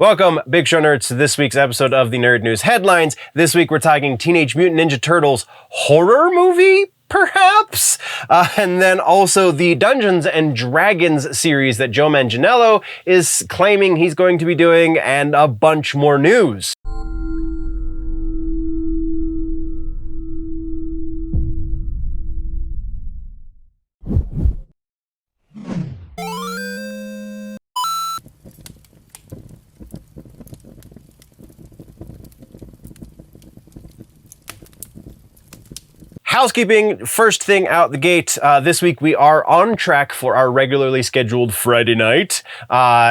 Welcome, Big Show Nerds, to this week's episode of the Nerd News Headlines. This week we're talking Teenage Mutant Ninja Turtles horror movie, perhaps? And then also the Dungeons and Dragons series that Joe Manganiello is claiming he's going to be doing, and a bunch more news. Housekeeping, first thing out the gate, this week we are on track for our regularly scheduled Friday night.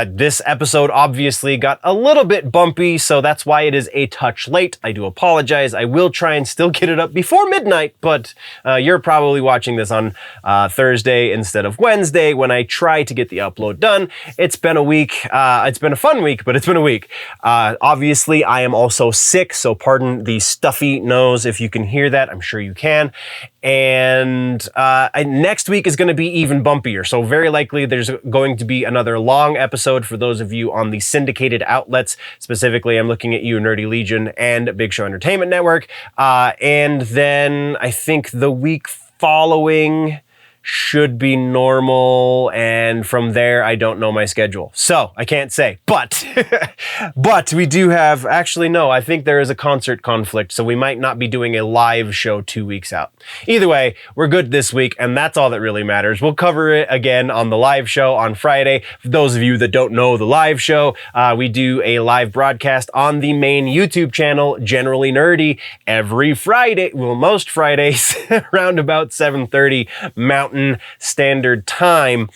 This episode obviously got a little bit bumpy, so that's why it is a touch late. I do apologize. I will try and still get it up before midnight, but you're probably watching this on Thursday instead of Wednesday when I try to get the upload done. It's been a week. It's been a fun week, but it's been a week. Obviously, I am also sick, so pardon the stuffy nose if you can hear that. I'm sure you can. And next week is going to be even bumpier. So very likely there's going to be another long episode for those of you on the syndicated outlets. Specifically, I'm looking at you, Nerdy Legion and Big Show Entertainment Network. And then I think the week following should be normal, and from there I don't know my schedule, so I can't say. But but we do have, actually no, I think there is a concert conflict, so we might not be doing a live show 2 weeks out. Either way, we're good this week, and that's all that really matters. We'll cover it again on the live show on Friday. For those of you that don't know the live show, we do a live broadcast on the main YouTube channel, Generally Nerdy, every Friday, well, most Fridays, around about 7:30 Mountain Standard Time.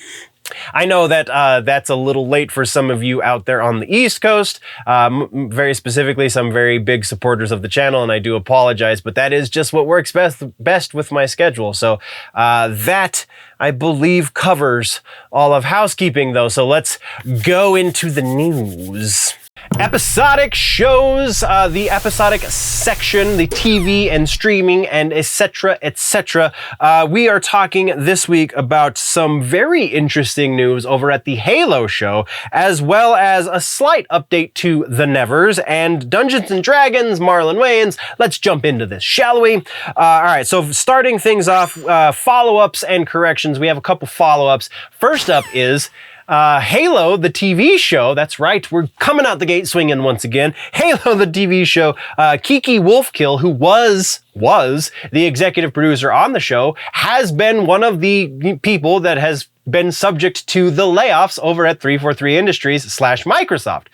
I know that that's a little late for some of you out there on the East Coast, very specifically some very big supporters of the channel, and I do apologize, but that is just what works best with my schedule. So that, I believe, covers all of housekeeping, though. So let's go into the news. Episodic Shows, the episodic section, the TV and streaming and etc., etc. We are talking this week about some very interesting news over at the Halo show, as well as a slight update to The Nevers and Dungeons and Dragons, Marlon Wayans. Let's jump into this, shall we? All right, so starting things off, follow-ups and corrections. We have a couple follow-ups. First up is Halo, the TV show. That's right, we're coming out the gate swinging once again. Halo, the TV show. Kiki Wolfkill, who was the executive producer on the show, has been one of the people that has been subject to the layoffs over at 343 Industries / Microsoft.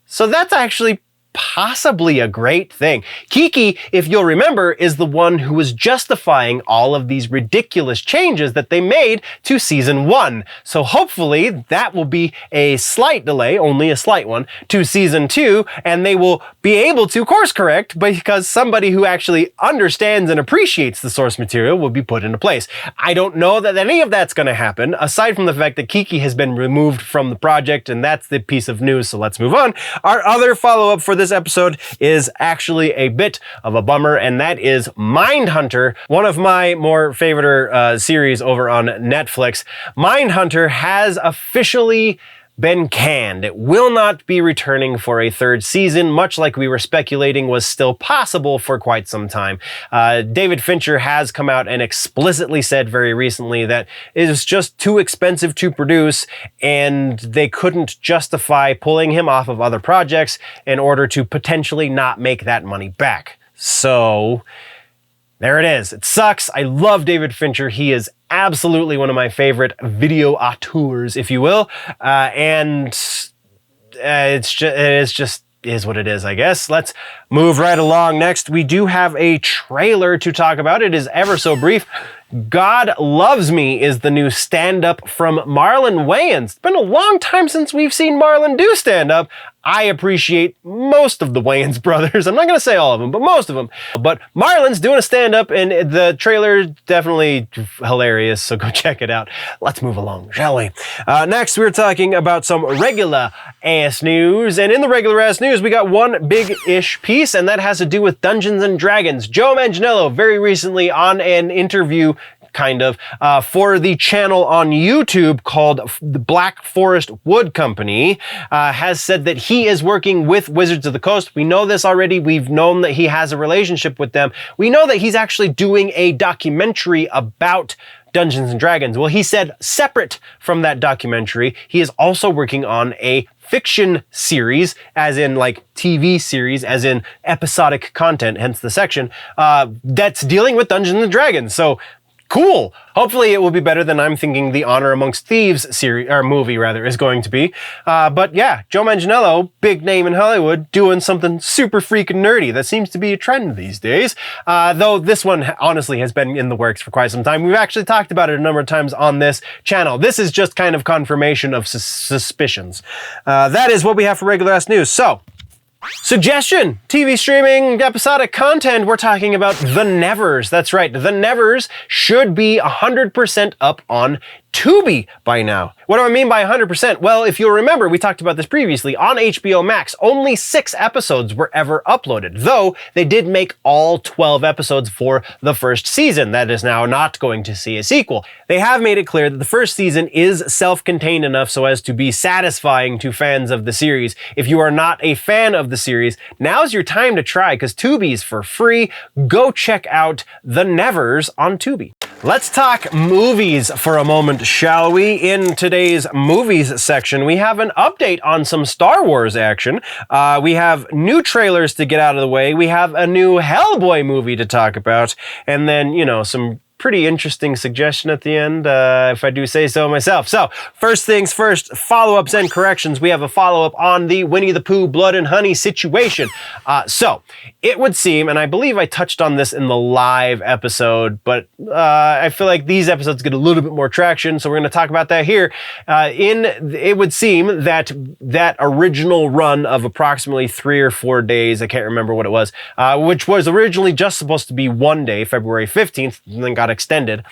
So that's actually possibly a great thing. Kiki, if you'll remember, is the one who was justifying all of these ridiculous changes that they made to season 1. So hopefully that will be a slight delay, only a slight one, to season 2, and they will be able to course correct because somebody who actually understands and appreciates the source material will be put into place. I don't know that any of that's going to happen, aside from the fact that Kiki has been removed from the project, and that's the piece of news, so let's move on. Our other follow-up for this episode is actually a bit of a bummer, and that is Mindhunter, one of my more favorite series over on Netflix. Mindhunter has officially been canned. It will not be returning for a third season, much like we were speculating was still possible for quite some time. David Fincher has come out and explicitly said very recently that it is just too expensive to produce, and they couldn't justify pulling him off of other projects in order to potentially not make that money back. So there it is. It sucks. I love David Fincher. He is absolutely one of my favorite video auteurs, if you will. And it is what it is, I guess. Let's move right along. Next, we do have a trailer to talk about. It is ever so brief. God Loves Me is the new stand-up from Marlon Wayans. It's been a long time since we've seen Marlon do stand-up. I appreciate most of the Wayans brothers. I'm not going to say all of them, but most of them. But Marlon's doing a stand-up, and the trailer definitely hilarious, so go check it out. Let's move along, shall we? Next, we're talking about some regular-ass news, and in the regular-ass news, we got one big-ish piece, and that has to do with Dungeons and Dragons. Joe Manganiello very recently on an interview kind of, for the channel on YouTube called the Black Forest Wood Company, has said that he is working with Wizards of the Coast. We know this already. We've known that he has a relationship with them. We know that he's actually doing a documentary about Dungeons and Dragons. Well, he said separate from that documentary, he is also working on a fiction series, as in like TV series, as in episodic content, hence the section, that's dealing with Dungeons and Dragons. So cool. Hopefully it will be better than I'm thinking the Honor Amongst Thieves series, or movie rather, is going to be. But yeah, Joe Manganiello, big name in Hollywood, doing something super freaking nerdy. That seems to be a trend these days. Though this one honestly has been in the works for quite some time. We've actually talked about it a number of times on this channel. This is just kind of confirmation of suspicions. That is what we have for regular ass news. So, suggestion, TV streaming, episodic content. We're talking about The Nevers. That's right. The Nevers should be 100% up on Tubi by now. What do I mean by 100%? Well, if you'll remember, we talked about this previously. On HBO Max, only 6 episodes were ever uploaded, though they did make all 12 episodes for the first season. That is now not going to see a sequel. They have made it clear that the first season is self-contained enough so as to be satisfying to fans of the series. If you are not a fan of the series, now's your time to try, because Tubi's for free. Go check out The Nevers on Tubi. Let's talk movies for a moment, shall we? In today's movies section, we have an update on some Star Wars action. We have new trailers to get out of the way. We have a new Hellboy movie to talk about. And then, you know, some pretty interesting suggestion at the end, if I do say so myself. So, first things first, follow-ups and corrections. We have a follow-up on the Winnie the Pooh Blood and Honey situation. So, it would seem, and I believe I touched on this in the live episode, but I feel like these episodes get a little bit more traction, so we're going to talk about that here. It would seem that that original run of approximately 3 or 4 days, I can't remember what it was, which was originally just supposed to be one day, February 15th, and then got extended.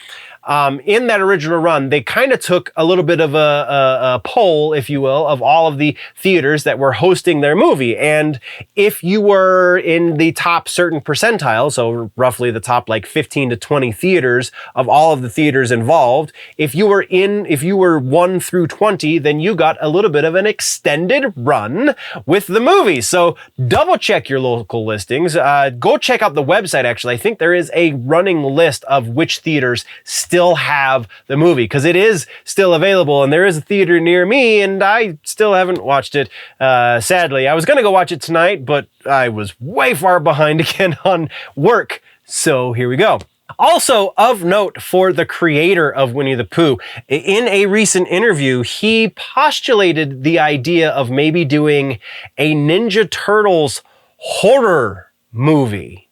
In that original run, they kind of took a little bit of a poll, if you will, of all of the theaters that were hosting their movie. And if you were in the top certain percentile, so roughly the top like 15 to 20 theaters of all of the theaters involved, if you were 1 through 20, then you got a little bit of an extended run with the movie. So double check your local listings. Go check out the website, actually. I think there is a running list of which theaters still have the movie, because it is still available, and there is a theater near me, and I still haven't watched it, sadly. I was going to go watch it tonight, but I was way far behind again on work, so here we go. Also of note for the creator of Winnie the Pooh, in a recent interview, he postulated the idea of maybe doing a Ninja Turtles horror movie.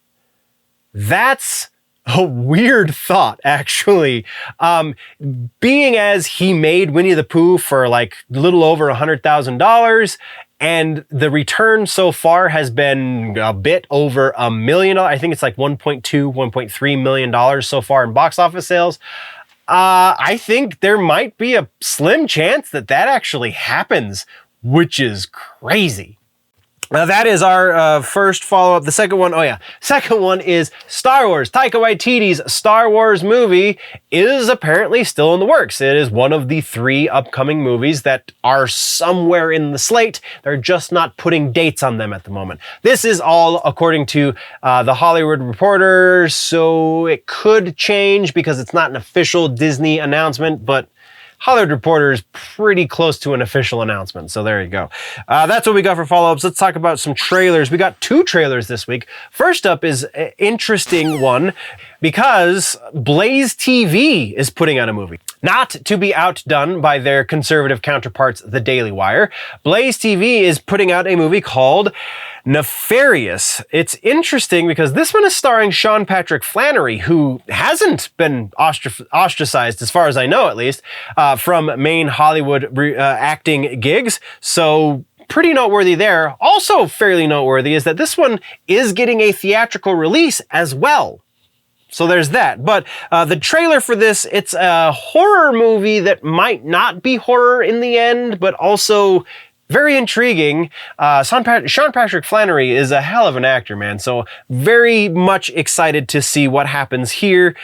That's a weird thought, actually. Being as he made Winnie the Pooh for like a little over $100,000, and the return so far has been a bit over $1 million. I think it's like $1.2, $1.3 million so far in box office sales. I think there might be a slim chance that that actually happens, which is crazy. Now that is our first follow-up. The second one is Star Wars. Taika Waititi's Star Wars movie is apparently still in the works. It is one of the 3 upcoming movies that are somewhere in the slate. They're just not putting dates on them at the moment. This is all according to The Hollywood Reporter, so it could change because it's not an official Disney announcement, but Hollywood Reporter is pretty close to an official announcement, so there you go. That's what we got for follow-ups. Let's talk about some trailers. We got 2 trailers this week. First up is an interesting one because Blaze TV is putting out a movie. Not to be outdone by their conservative counterparts, The Daily Wire, Blaze TV is putting out a movie called Nefarious. It's interesting because this one is starring Sean Patrick Flanery, who hasn't been ostracized, as far as I know at least, from main Hollywood acting gigs. So pretty noteworthy there. Also fairly noteworthy is that this one is getting a theatrical release as well. So there's that. But the trailer for this, it's a horror movie that might not be horror in the end, but also very intriguing. Sean Patrick Flanery is a hell of an actor, man. So very much excited to see what happens here.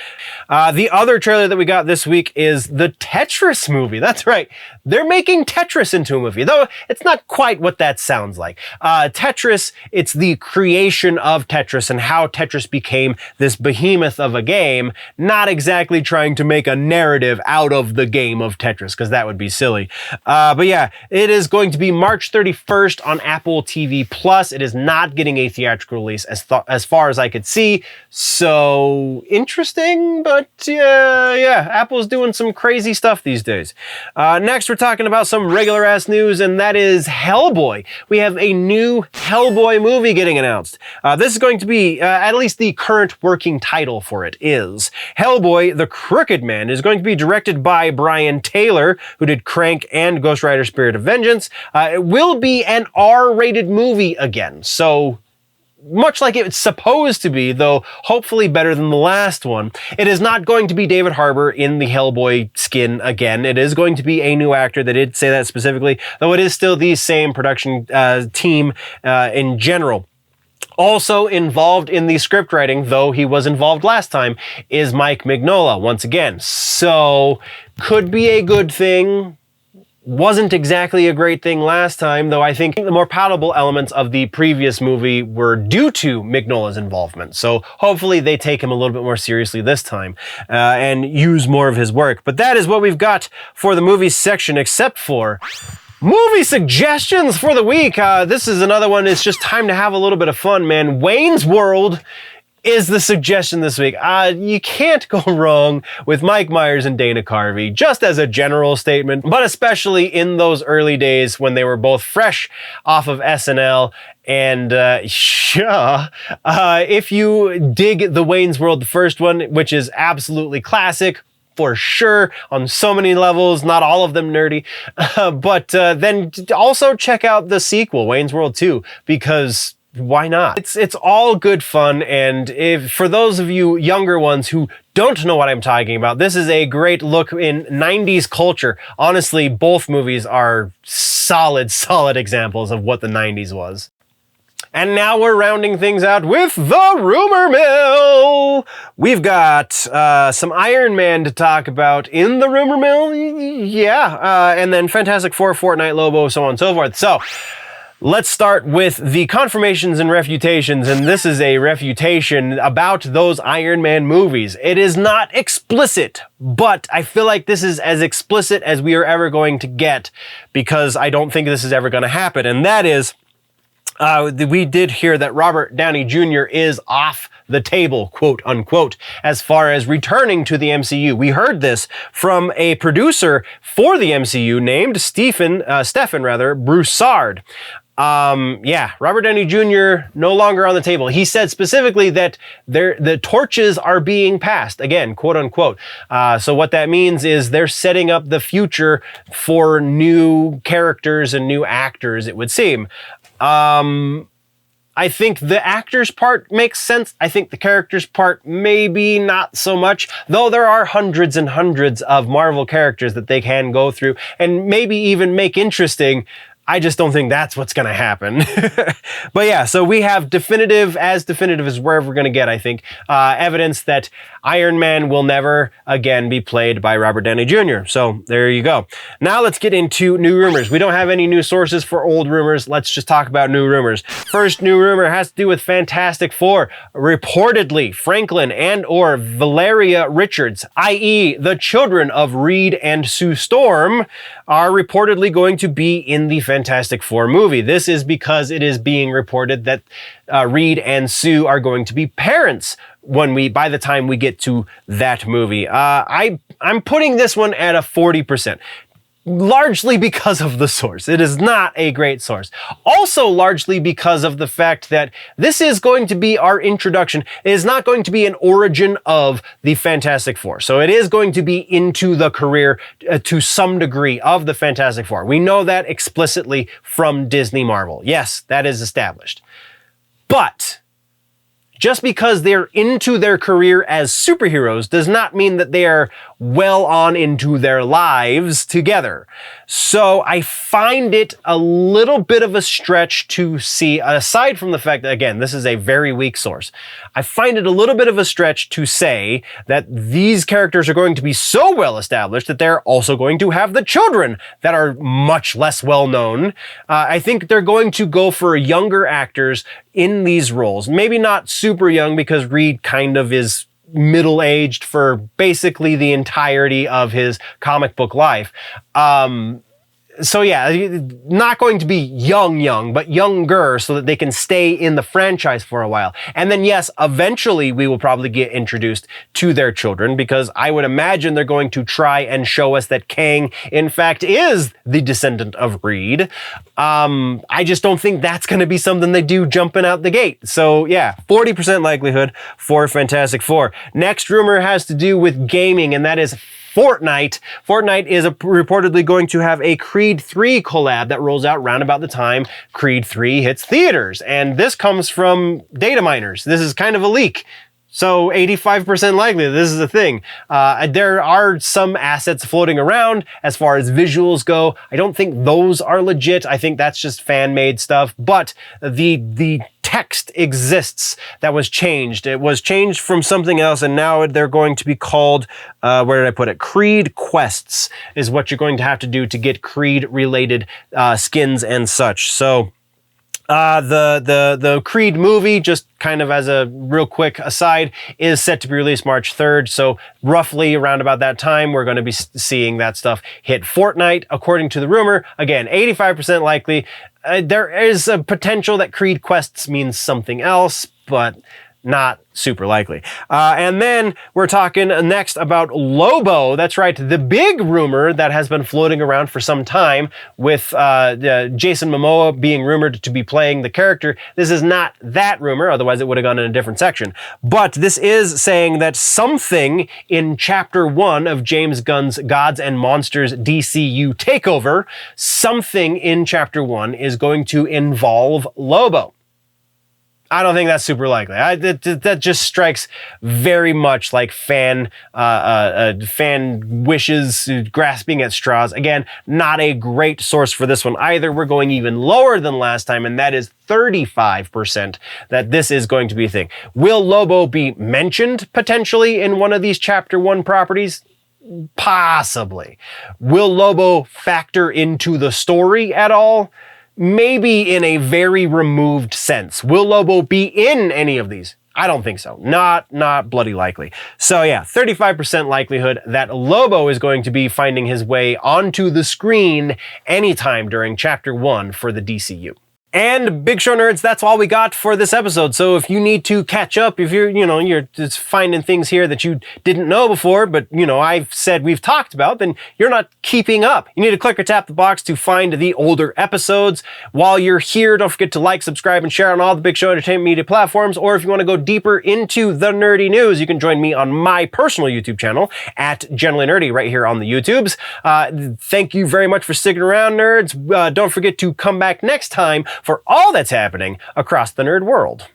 The other trailer that we got this week is the Tetris movie. That's right. They're making Tetris into a movie, though it's not quite what that sounds like. Tetris, it's the creation of Tetris and how Tetris became this behemoth of a game, not exactly trying to make a narrative out of the game of Tetris, because that would be silly. But yeah, it is going to be March 31st on Apple TV Plus. It is not getting a theatrical release as far as I could see. So interesting, but yeah, Apple's doing some crazy stuff these days. Next, we're talking about some regular ass news, and that is Hellboy. We have a new Hellboy movie getting announced. This is going to be, at least the current working title for it is Hellboy, the Crooked Man. It is going to be directed by Brian Taylor, who did Crank and Ghost Rider Spirit of Vengeance. It will be an R-rated movie again, so much like it's supposed to be, though hopefully better than the last one. It is not going to be David Harbour in the Hellboy skin again. It is going to be a new actor. They did say that specifically, though it is still the same production team in general. Also involved in the script writing, though he was involved last time, is Mike Mignola once again. So could be a good thing. Wasn't exactly a great thing last time, though I think the more palatable elements of the previous movie were due to Mignola's involvement. So hopefully they take him a little bit more seriously this time and use more of his work. But that is what we've got for the movie section, except for movie suggestions for the week. This is another one. It's just time to have a little bit of fun, man. Wayne's World is the suggestion this week. You can't go wrong with Mike Myers and Dana Carvey, just as a general statement, but especially in those early days when they were both fresh off of SNL. And if you dig the Wayne's World, the first one, which is absolutely classic, for sure, on so many levels, not all of them nerdy, but then also check out the sequel, Wayne's World 2, because why not? It's all good fun, and if for those of you younger ones who don't know what I'm talking about, this is a great look in 90s culture. Honestly, both movies are solid examples of what the 90s was. And now we're rounding things out with the Rumor Mill. We've got some Iron Man to talk about in the Rumor Mill, and then Fantastic Four, Fortnite, Lobo, so on and so forth. So let's start with the confirmations and refutations, and this is a refutation about those Iron Man movies. It is not explicit, but I feel like this is as explicit as we are ever going to get, because I don't think this is ever going to happen, and that is, we did hear that Robert Downey Jr. is off the table, quote unquote, as far as returning to the MCU. We heard this from a producer for the MCU named Stephen Broussard. Robert Downey Jr. no longer on the table. He said specifically that the torches are being passed, again, quote unquote. So what that means is they're setting up the future for new characters and new actors, it would seem. I think the actors part makes sense. I think the characters part maybe not so much, though there are hundreds and hundreds of Marvel characters that they can go through and maybe even make interesting. I just don't think that's what's going to happen. But yeah, so we have definitive as we're ever going to get, I think, evidence that Iron Man will never again be played by Robert Downey Jr. So there you go. Now let's get into new rumors. We don't have any new sources for old rumors. Let's just talk about new rumors. First new rumor has to do with Fantastic Four. Reportedly, Franklin and or Valeria Richards, i.e. the children of Reed and Sue Storm, are reportedly going to be in the Fantastic Four movie. This is because it is being reported that Reed and Sue are going to be parents by the time we get to that movie. I'm putting this one at a 40%. Largely because of the source. It is not a great source. Also largely because of the fact that this is going to be our introduction. It is not going to be an origin of the Fantastic Four. So it is going to be into the career to some degree of the Fantastic Four. We know that explicitly from Disney Marvel. Yes, that is established. But just because they're into their career as superheroes does not mean that they are well on into their lives together. So I find it a little bit of a stretch to see, aside from the fact that, again, this is a very weak source, I find it a little bit of a stretch to say that these characters are going to be so well established that they're also going to have the children that are much less well known. I think they're going to go for younger actors in these roles. Maybe not super young, because Reed kind of is middle-aged for basically the entirety of his comic book life. So yeah, not going to be young, but younger, so that they can stay in the franchise for a while. And then yes, eventually we will probably get introduced to their children, because I would imagine they're going to try and show us that Kang, in fact, is the descendant of Reed. I just don't think that's going to be something they do jumping out the gate. So yeah, 40% likelihood for Fantastic Four. Next rumor has to do with gaming, and that is Fortnite. Fortnite is reportedly going to have a Creed 3 collab that rolls out round about the time Creed 3 hits theaters. And this comes from data miners. This is kind of a leak. So 85% likely this is a thing. There are some assets floating around as far as visuals go. I don't think those are legit. I think that's just fan-made stuff. But the text exists that was changed. It was changed from something else, and now they're going to be called, where did I put it? Creed quests is what you're going to have to do to get Creed-related skins and such. So the Creed movie, just kind of as a real quick aside, is set to be released March 3rd. So roughly around about that time, we're going to be seeing that stuff hit Fortnite, according to the rumor. Again, 85% likely. There is a potential that Creed quests means something else, but not super likely. And then we're talking next about Lobo. That's right, the big rumor that has been floating around for some time, with Jason Momoa being rumored to be playing the character. This is not that rumor, otherwise it would have gone in a different section. But this is saying that something in Chapter 1 of James Gunn's Gods and Monsters DCU takeover, something in Chapter 1 is going to involve Lobo. I don't think that's super likely. That just strikes very much like fan wishes, grasping at straws. Again, not a great source for this one either. We're going even lower than last time, and that is 35% that this is going to be a thing. Will Lobo be mentioned potentially in one of these Chapter 1 properties? Possibly. Will Lobo factor into the story at all? Maybe in a very removed sense. Will Lobo be in any of these? I don't think so. Not bloody likely. So yeah, 35% likelihood that Lobo is going to be finding his way onto the screen anytime during Chapter 1 for the DCU. And Big Show nerds, that's all we got for this episode. So if you need to catch up, if you're just finding things here that you didn't know before, but I've said we've talked about, then you're not keeping up. You need to click or tap the box to find the older episodes. While you're here, don't forget to like, subscribe, and share on all the Big Show Entertainment media platforms. Or if you want to go deeper into the nerdy news, you can join me on my personal YouTube channel at Generally Nerdy right here on the YouTubes. Thank you very much for sticking around, nerds. Don't forget to come back next time for all that's happening across the nerd world.